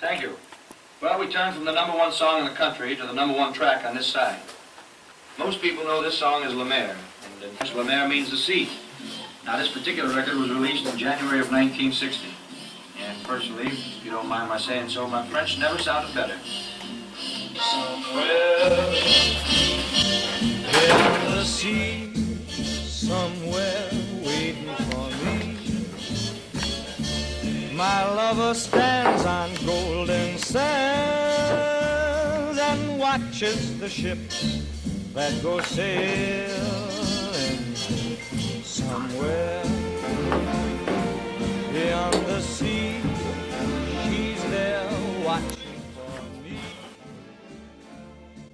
Thank you. Well, we turn from the #1 song in the country to the #1 track on this side. Most people know this song as La Mer, and La Mer means the sea. Now, this particular record was released in January of 1960. And personally, if you don't mind my saying so, my French never sounded better. Somewhere in the sea, somewhere waiting for me, my lover stands on golden sands and watches the ships that go sailing. Somewhere beyond the sea, she's there watching for me.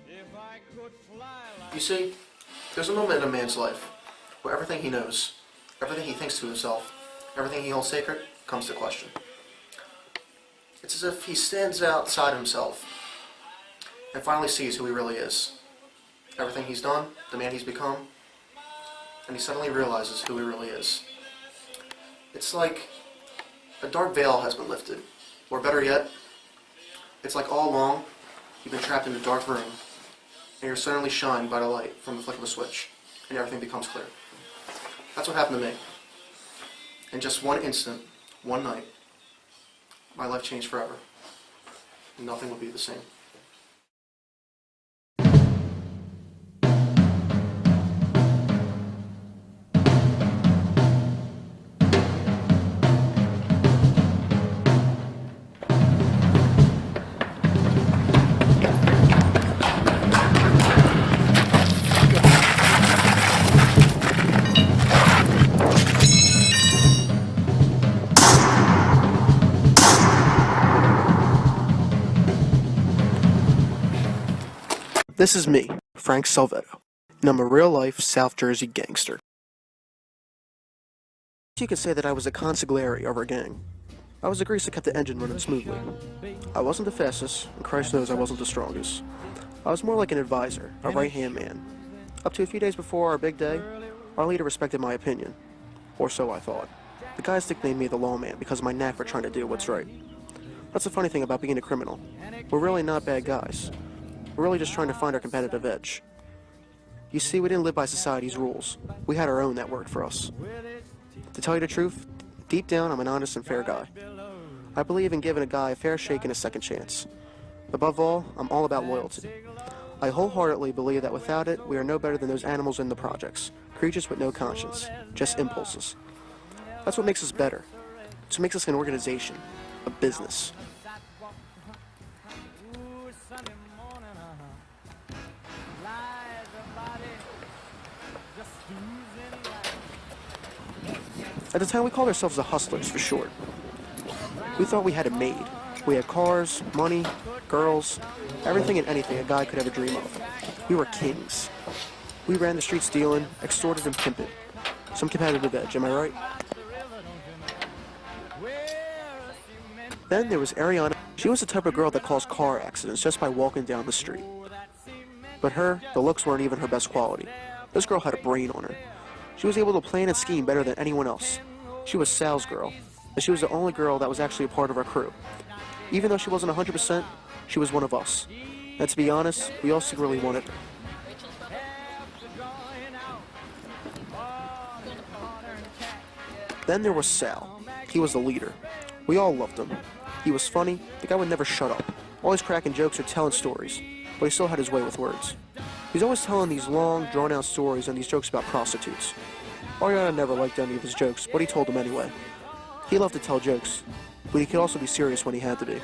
If I could fly like... You see, there's a moment in a man's life where everything he knows, everything he thinks to himself, everything he holds sacred comes to question. It's as if he stands outside himself and finally sees who he really is. Everything he's done, the man he's become, and he suddenly realizes who he really is. It's like a dark veil has been lifted, or better yet, it's like all along you've been trapped in a dark room, and you're suddenly shined by the light from the flick of a switch, and everything becomes clear. That's what happened to me. In just one instant, one night, my life changed forever, and nothing will be the same. This is me, Frank Salvetto, and I'm a real-life South Jersey gangster. You could say that I was a consigliere of our gang. I was the grease that kept the engine running smoothly. I wasn't the fastest, and Christ knows I wasn't the strongest. I was more like an advisor, a right-hand man. Up to a few days before our big day, our leader respected my opinion. Or so I thought. The guys nicknamed me the lawman because of my knack for trying to do what's right. That's the funny thing about being a criminal. We're really not bad guys. We're really just trying to find our competitive edge. You see, we didn't live by society's rules. We had our own that worked for us. To tell you the truth, deep down I'm an honest and fair guy. I believe in giving a guy a fair shake and a second chance. Above all, I'm all about loyalty. I wholeheartedly believe that without it, we are no better than those animals in the projects. Creatures with no conscience, just impulses. That's what makes us better. It's what makes us an organization, a business. At the time, we called ourselves the Hustlers for short. We thought we had it made. We had cars, money, girls, everything and anything a guy could ever dream of. We were kings. We ran the streets dealing, extorted and pimping. Some competitive edge, am I right? Then there was A.R.N. She was the type of girl that caused car accidents just by walking down the street. But her, the looks weren't even her best quality. This girl had a brain on her. She was able to plan and scheme better than anyone else. She was Sal's girl, and she was the only girl that was actually a part of our crew. Even though she wasn't 100%, she was one of us. And to be honest, we all secretly wanted her. Then there was Sal. He was the leader. We all loved him. He was funny. The guy would never shut up, always cracking jokes or telling stories, but he still had his way with words. He's always telling these long, drawn-out stories and these jokes about prostitutes. A.R.N. never liked any of his jokes, but he told them anyway. He loved to tell jokes, but he could also be serious when he had to be.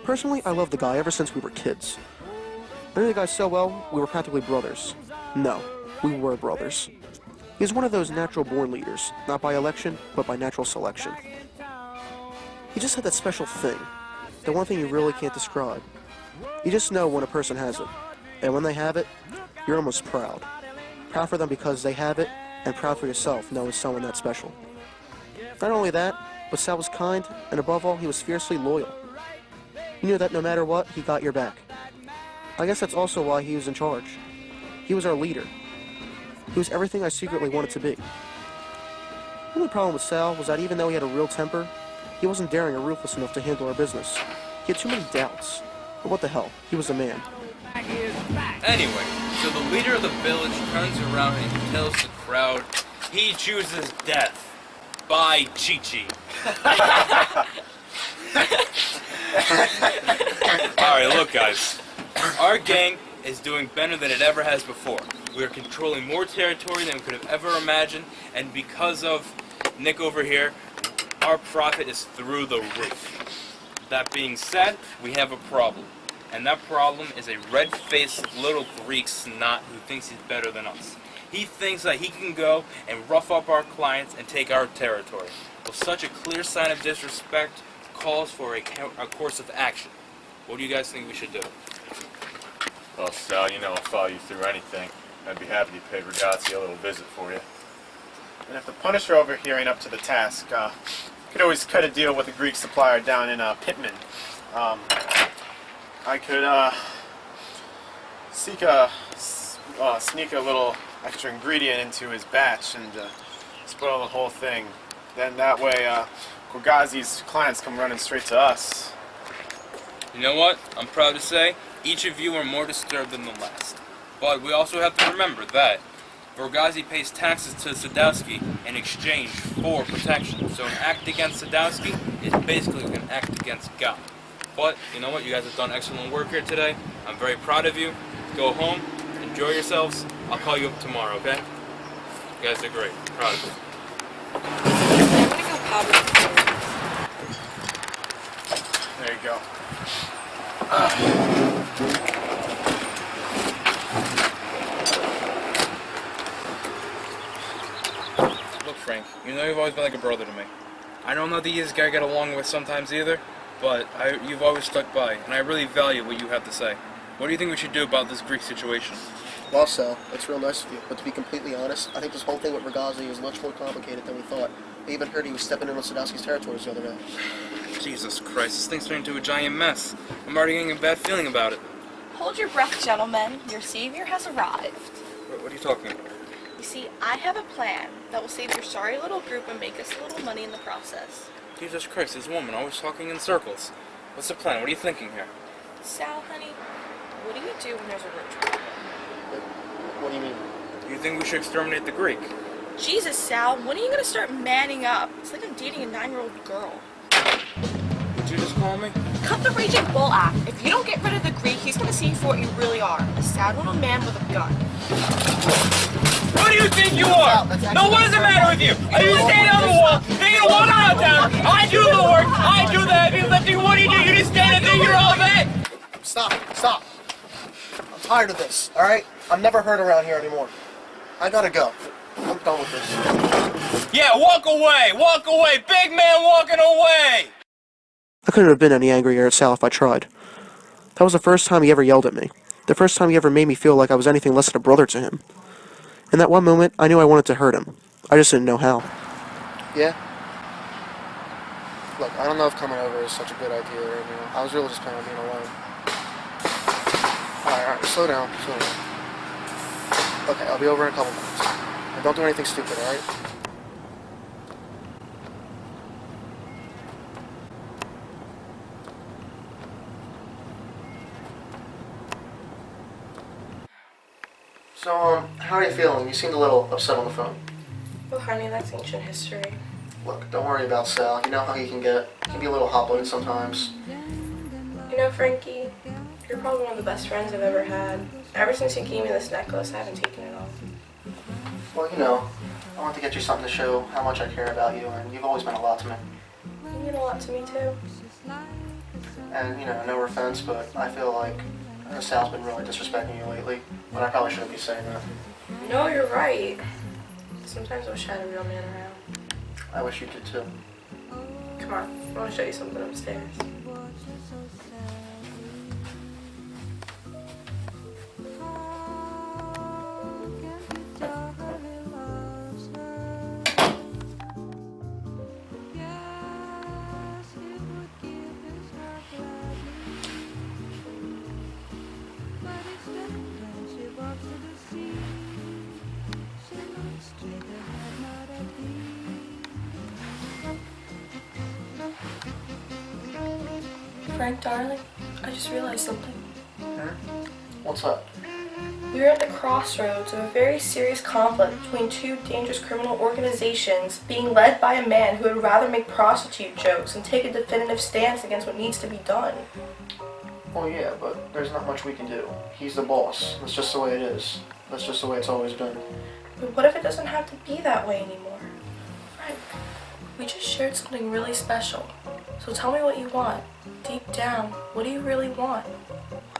Personally, I loved the guy ever since we were kids. I knew the guy so well, we were practically brothers. No, we were brothers. He was one of those natural-born leaders, not by election, but by natural selection. He just had that special thing, the one thing you really can't describe. You just know when a person has it, and when they have it, you're almost proud. Proud for them because they have it, and proud for yourself knowing someone that special. Not only that, but Sal was kind, and above all, he was fiercely loyal. You knew that no matter what, he got your back. I guess that's also why he was in charge. He was our leader. He was everything I secretly wanted to be. The only problem with Sal was that even though he had a real temper, He wasn't daring or ruthless enough to handle our business. He had too many doubts. But what the hell? He was a man. Anyway, so the leader of the village turns around and tells the crowd he chooses death by Chi-Chi. Alright, look guys. Our gang is doing better than it ever has before. We are controlling more territory than we could have ever imagined, and because of Nick over here, our profit is through the roof. That being said, we have a problem. And that problem is a red-faced little Greek snot who thinks he's better than us. He thinks that he can go and rough up our clients and take our territory. Well, such a clear sign of disrespect calls for a course of action. What do you guys think we should do? Well, Sal, you know I'll follow you through anything. I'd be happy to pay Ragazzi a little visit for you. And if the Punisher over here ain't up to the task, you could always cut a deal with a Greek supplier down in Pittman. I could sneak a little extra ingredient into his batch and spoil the whole thing. Then that way, Gorgazi's clients come running straight to us. You know what? I'm proud to say, each of you are more disturbed than the last. But we also have to remember that Gorgazi pays taxes to Sadowski in exchange for protection. So an act against Sadowski is basically an act against God. But, you know what? You guys have done excellent work here today. I'm very proud of you. Go home. Enjoy yourselves. I'll call you up tomorrow, okay? You guys are great. Proud of you. I'm gonna go powder. There you go. Look, Frank, you know you've always been like a brother to me. I know I'm not the easiest guy to get along with sometimes either, but you've always stuck by, and I really value what you have to say. What do you think we should do about this Greek situation? Well, Sal, that's real nice of you, but to be completely honest, I think this whole thing with Ragazzi is much more complicated than we thought. I even heard he was stepping in on Sadowski's territories the other day. Jesus Christ, this thing's turned into a giant mess. I'm already getting a bad feeling about it. Hold your breath, gentlemen. Your savior has arrived. What are you talking about? You see, I have a plan that will save your sorry little group and make us a little money in the process. Jesus Christ, this woman always talking in circles. What's the plan? What are you thinking here? Sal, honey, what do you do when there's a roach problem? What do you mean? You think we should exterminate the Greek? Jesus, Sal, when are you gonna start manning up? It's like I'm dating a 9-year-old girl. Did you just call me? Cut the raging bull act. If you don't get rid of the Greek, he's gonna see you for what you really are. A sad little man with a gun. What do you think you are? No, what is the matter with you? Are you standing on the wall, thinking, walk out down? I do the work, I do the heavy lifting. What do? You just stand and think you're all that? Stop. I'm tired of this, alright? I'm never heard around here anymore. I gotta go. I'm done with this. Yeah, walk away, big man walking away. I couldn't have been any angrier at Sal if I tried. That was the first time he ever yelled at me. The first time he ever made me feel like I was anything less than a brother to him. In that one moment, I knew I wanted to hurt him. I just didn't know how. Yeah? Look, I don't know if coming over is such a good idea right now. I was really just planning on being alone. Alright, slow down. Okay, I'll be over in a couple minutes. And don't do anything stupid, alright? So, how are you feeling? You seemed a little upset on the phone. Oh, honey, that's ancient history. Look, don't worry about Sal. You know how he can get. He can be a little hot-blooded sometimes. You know, Frankie, you're probably one of the best friends I've ever had. Ever since you gave me this necklace, I haven't taken it off. Well, you know, I want to get you something to show how much I care about you, and you've always been a lot to me. You mean a lot to me, too. And, you know, no offense, but I feel like Sal's been really disrespecting you lately, but I probably shouldn't be saying that. No, you're right. Sometimes I wish I had a real man around. I wish you did too. Come on, I want to show you something upstairs. Frank, darling, I just realized something. What's up? We are at the crossroads of a very serious conflict between two dangerous criminal organizations being led by a man who would rather make prostitute jokes and take a definitive stance against what needs to be done. Well, yeah, but there's not much we can do. He's the boss. That's just the way it is. That's just the way it's always been. But what if it doesn't have to be that way anymore? Frank, we just shared something really special. So tell me what you want. Deep down, what do you really want?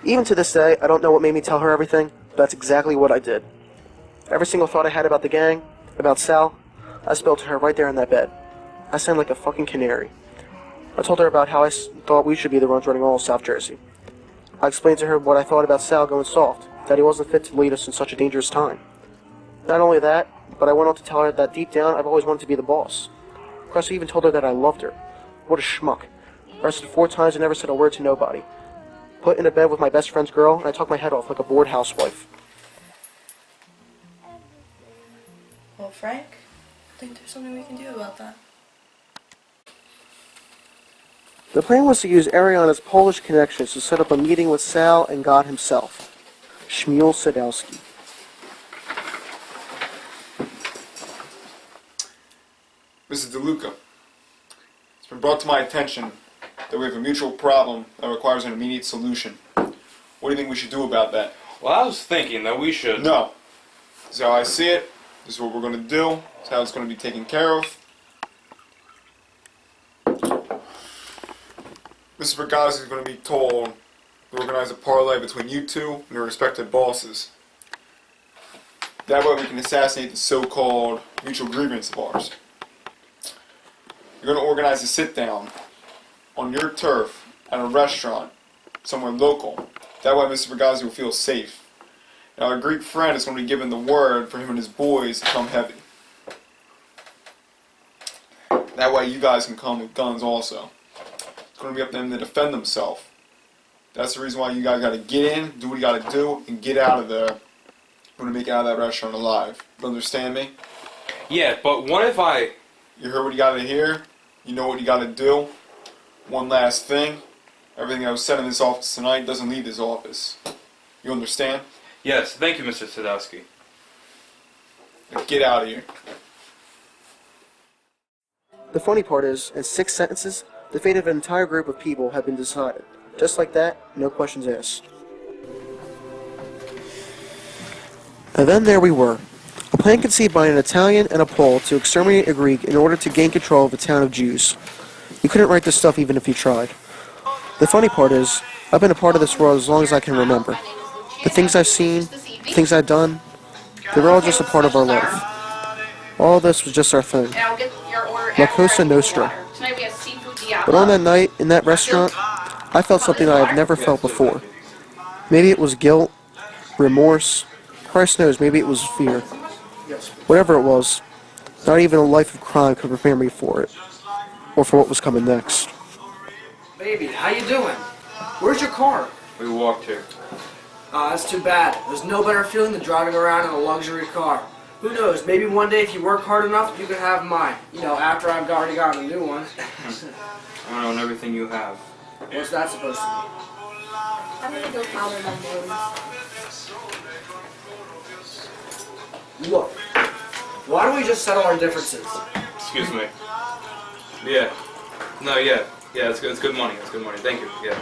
Even to this day, I don't know what made me tell her everything, but that's exactly what I did. Every single thought I had about the gang, about Sal, I spilled to her right there in that bed. I sounded like a fucking canary. I told her about how I thought we should be the ones running all of South Jersey. I explained to her what I thought about Sal going soft, that he wasn't fit to lead us in such a dangerous time. Not only that, but I went on to tell her that deep down I've always wanted to be the boss. Of course, I even told her that I loved her. What a schmuck. Arrested 4 times and never said a word to nobody. Put in a bed with my best friend's girl, and I talked my head off like a bored housewife. Well, Frank, I think there's something we can do about that. The plan was to use A.R.N's Polish connections to set up a meeting with Sal and God himself, Shmuel Sadowski. Mrs. DeLuca, it's been brought to my attention that we have a mutual problem that requires an immediate solution. What do you think we should do about that? Well, I was thinking that we should... No. This is how I see it. This is what we're going to do. This is how it's going to be taken care of. Mrs. Vergazzi is going to be told to organize a parlay between you two and your respective bosses. That way we can assassinate the so-called mutual grievance of ours. You're going to organize a sit-down on your turf at a restaurant somewhere local. That way Mr. Vergazzi will feel safe. And our Greek friend is going to be given the word for him and his boys to come heavy. That way you guys can come with guns also. It's going to be up to them to defend themselves. That's the reason why you guys got to get in, do what you got to do, and get out of there. We're going to make it out of that restaurant alive. You understand me? Yeah, but what if I... You heard what you got to hear. You know what you got to do. One last thing. Everything that was said in this office tonight doesn't leave this office. You understand? Yes, thank you, Mr. Sadowski. Now get out of here. The funny part is, in 6 sentences, the fate of an entire group of people had been decided. Just like that, no questions asked. And then there we were. A plan conceived by an Italian and a Pole to exterminate a Greek in order to gain control of the town of Jews. You couldn't write this stuff even if you tried. The funny part is, I've been a part of this world as long as I can remember. The things I've seen, the things I've done, they were all just a part of our life. All of this was just our thing. La Cosa Nostra. But on that night, in that restaurant, I felt something I have never felt before. Maybe it was guilt, remorse, Christ knows, maybe it was fear. Whatever it was, not even a life of crime could prepare me for it, or for what was coming next. Baby, how you doing? Where's your car? We walked here. That's too bad. There's no better feeling than driving around in a luxury car. Who knows, maybe one day if you work hard enough, you could have mine. You know, after I've already gotten a new one. I own everything you have. What's that supposed to be? I'm gonna go powder my nose. Look, why don't we just settle our differences? Excuse me. Yeah. No, yeah. Yeah, it's good money. It's good money. Thank you. Yeah.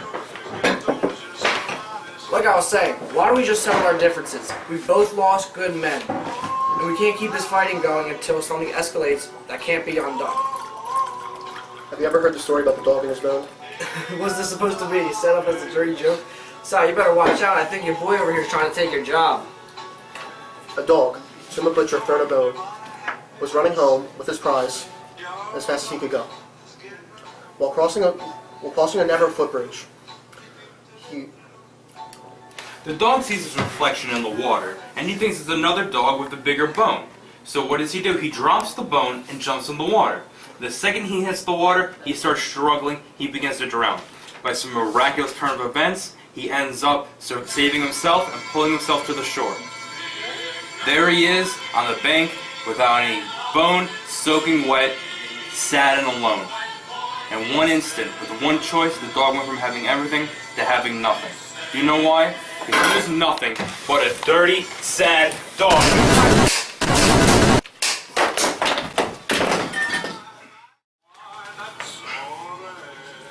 Like I was saying, why don't we just settle our differences? We've both lost good men. And we can't keep this fighting going until something escalates that can't be undone. Have you ever heard the story about the dog and his bone? What's this supposed to be? Set up as a dirty joke? Sal, you better watch out. I think your boy over here is trying to take your job. A dog, Jim the Butcher, thrown a bone, was running home with his prize as fast as he could go. While crossing a narrow footbridge, The dog sees his reflection in the water, and he thinks it's another dog with a bigger bone. So what does he do? He drops the bone and jumps in the water. The second he hits the water, he starts struggling, he begins to drown. By some miraculous turn of events, he ends up saving himself and pulling himself to the shore. There he is, on the bank, without any bone, soaking wet, sad and alone. In one instant, with one choice, the dog went from having everything to having nothing. Do you know why? Because he was nothing but a dirty, sad dog.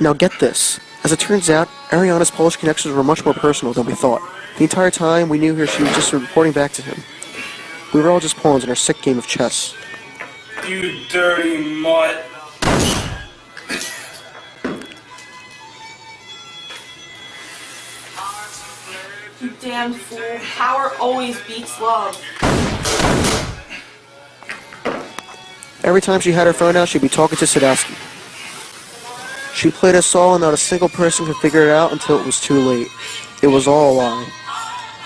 Now get this. As it turns out, Ariana's Polish connections were much more personal than we thought. The entire time, we knew she was just reporting back to him. We were all just pawns in our sick game of chess. You dirty mutt. You damned fool. Power always beats love. Every time she had her phone out, she'd be talking to Sadowski. She played us all and not a single person could figure it out until it was too late. It was all a lie.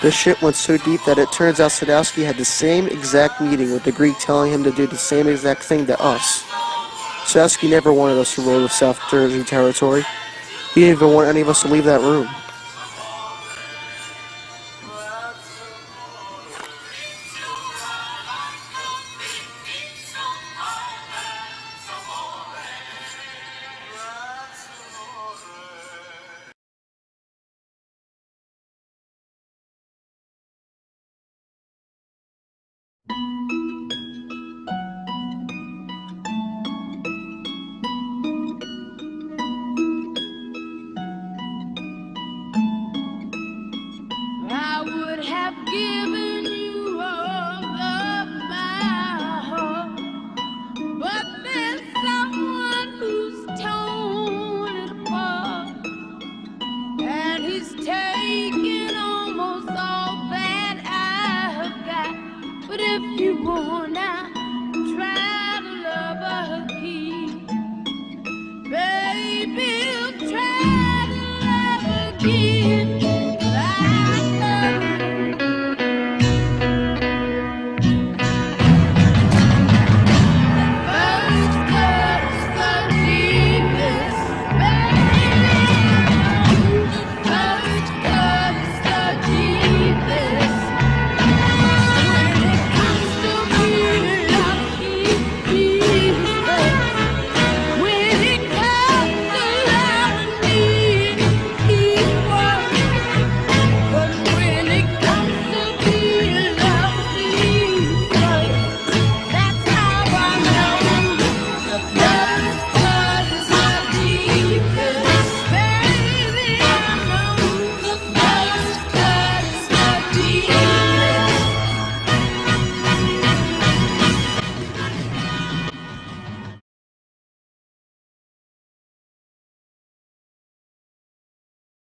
This shit went so deep that it turns out Sadowski had the same exact meeting with the Greek telling him to do the same exact thing to us. Sadowski never wanted us to rule the South Jersey territory. He didn't even want any of us to leave that room. I would have given you all of my heart, but there's someone who's torn it apart, and he's taken almost all that I've got. But if you want